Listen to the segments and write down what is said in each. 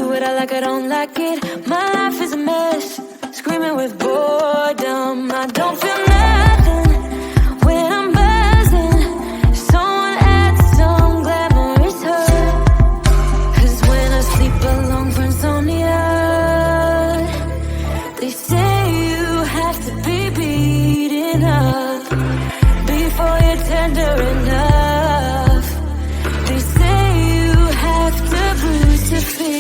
do it, I like, I don't like it. My life is a mess, screaming with boredom. I don't feel nothing when I'm buzzing. Someone adds some glamorous hurt. 'Cause when I sleep alone for insomnia, they say you have to be beaten up before you're tender enough. They say you have to bruise to feel.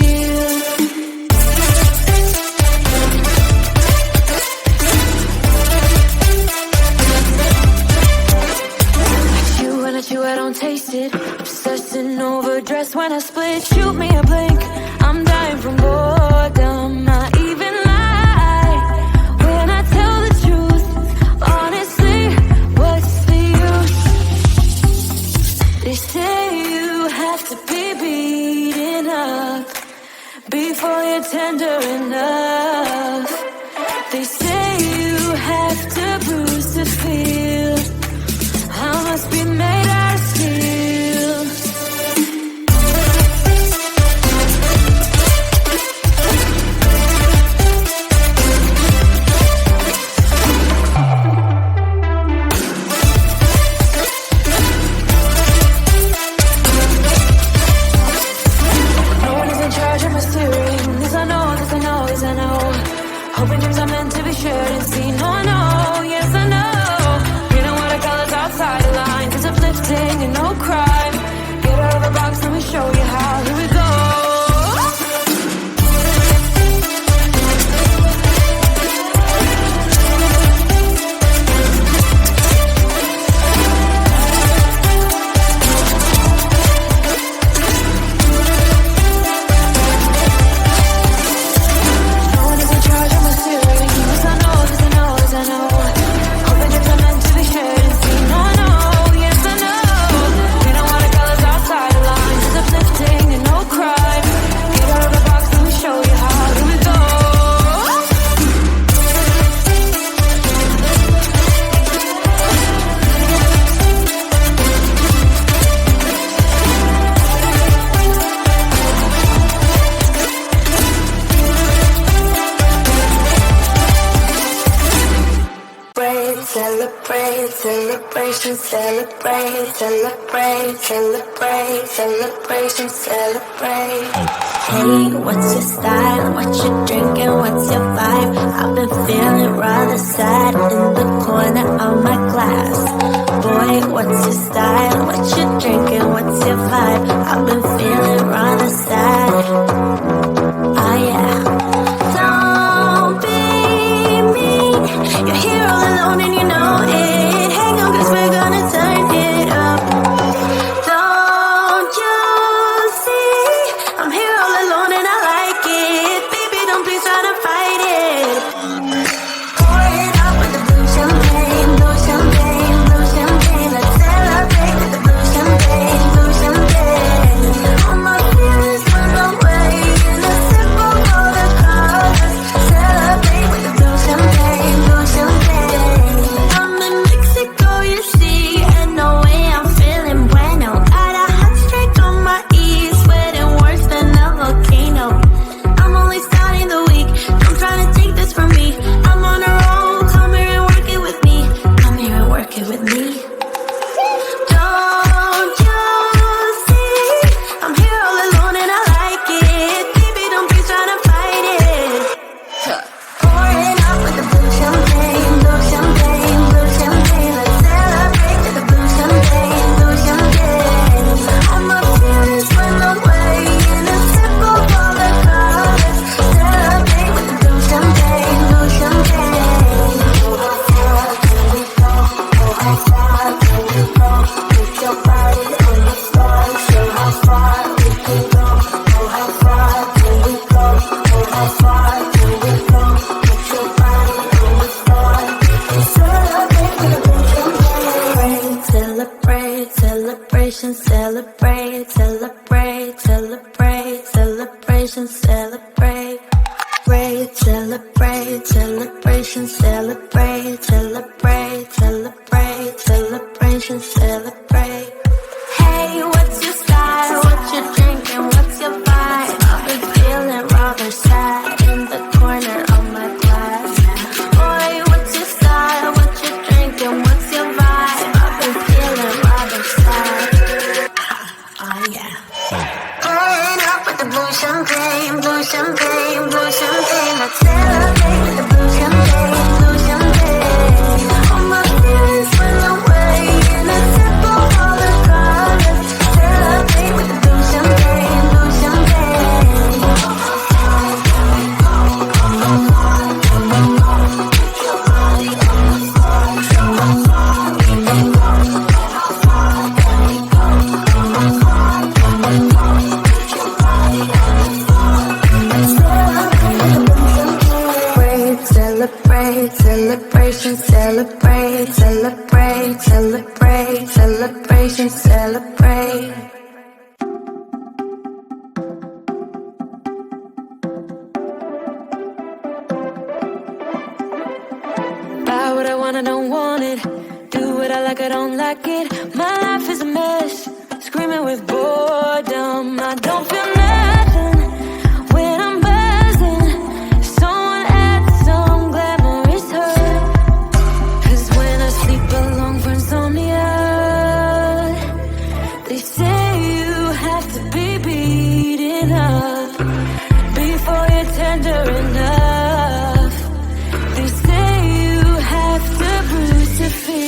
I chew, I don't taste it. Obsessing over dress when I split. Shoot me a blink, I'm dying from boredom. I even lie when I tell the truth. Honestly, what's the use? They say you have to be beaten up before you're tender enough. They say you have to bruise to feel. I must be made out of steel. No one is in charge of my steering. This I know, this I know, this I know. Hoping dreams are meant to be shared and seen. No, I know, yes I know. Outside the lines, it's uplifting and no crime. Get out of the box and we show you how. Here we go. No one is in charge of my steering. This I know, this I know, this I know. Hoping dreams are meant to be shared. And no crime. Get out of the box and we show you how. Here we go. Celebrate, celebration, celebrate, celebrate, celebrate, celebration, celebrate. Hey, what's your style? What you drinking? What's your vibe? I've been feeling rather sad in the corner of my glass. Boy, what's your style? What you drinking? What's your vibe? I've been feeling rather sad. Oh yeah. Don't be mean. You're here all alone and you know it. Hang on, 'cause we're gonna turn it up. Don't you see? I'm here all alone and I like it. Baby, don't please try to fight it. Pour it up with the blue champagne, blue champagne, blue champagne. Let's celebrate with the blue champagne, blue champagne. All my feelings run away in a sip of all the colors. Celebrate with the blue champagne, blue champagne. I'm in Mexico, you see, and no way I'm feeling bueno. Got a hot streak on my ears, sweating worse than a volcano. I'm only starting the week, don't try to take this from me. I'm on a roll, come here and work it with me. Come here and work it with me. Don't you see? I'm here all alone and I like it. Baby, don't be trying to fight it. Pour it up with the blue champagne, blue champagne, blue champagne. Let's celebrate with the blue champagne, blue champagne. All my feelings went away in a sip of all the colors. Celebrate with the blue champagne, blue champagne. Oh, how far can we go? Oh, how far can we go? Put your body on the floor. Show how far we can go. Oh, how far can we go? Oh, how far can we go? Put your body on the floor. And celebrate with the blue champagne. Celebrate, celebration, celebrate, celebrate, celebrate, celebration, celebrate. Celebrate, celebration, celebrate, celebrate, celebrate, celebration, celebrate. Hey, what's your style? What you drinking? What's your vibe? I've been feeling champagne, blue champagne, blue champagne. Let's celebrate with the blue champagne, blue champagne. All my feelings went away in a sip of all the colors. Celebrate with the blue champagne, blue champagne. Celebrate, celebration, celebrate, celebrate, celebrate, celebration, celebrate. Buy what I want, I don't want it. Do what I like, I don't like it. My life is a mess, screaming with boredom. I don't feel nothing when I'm buzzing. Someone add some glamorous hurt. 'Cause when I sleep alone for insomnia, they say you have to be beaten up before you're tender enough. They say you have to bruise to feel.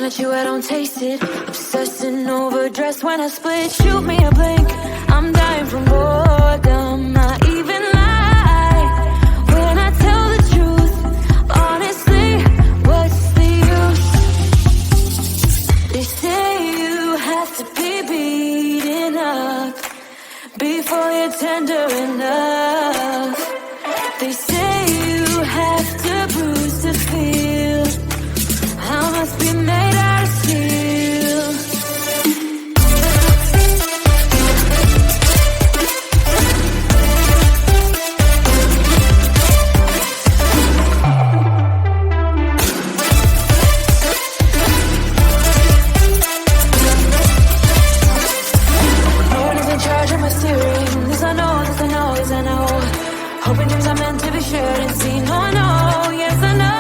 I chew, I don't taste it. Obsessing over dress when I split. Shoot me a blink, I'm dying from boredom. I even lie when I tell the truth. Honestly, what's the use? They say you have to be beaten up before you're tender enough. They say you have to bruise to feel. I must be made out of steel. No one is in charge of my steering. This I know, this I know, this I know. Hoping dreams are meant to be shared and seen. No, I know, yes I know.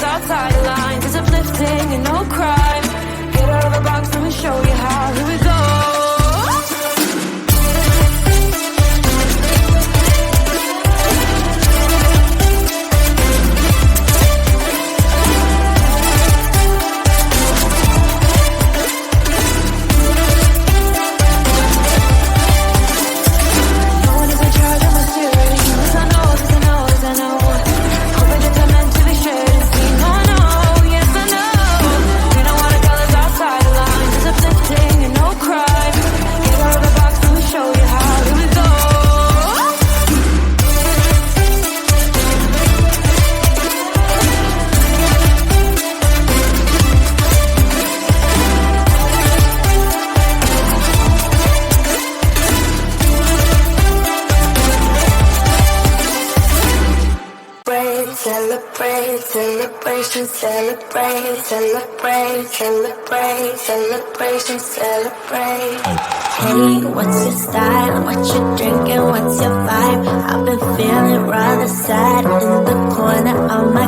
Outside the lines, it's uplifting and no crime. Get out of the box, let me show you how. Here we go. No one is in charge of my steering. This I know, this I know, this I know. Hoping that they're meant to be shared. And no crime. Get out of the box, let me show you how. Here we go. Celebrate, celebration, celebrate, celebrate, celebrate, celebration, celebrate. Hey, what's your style? What you drinking? What's your vibe? I've been feeling rather sad in the corner of my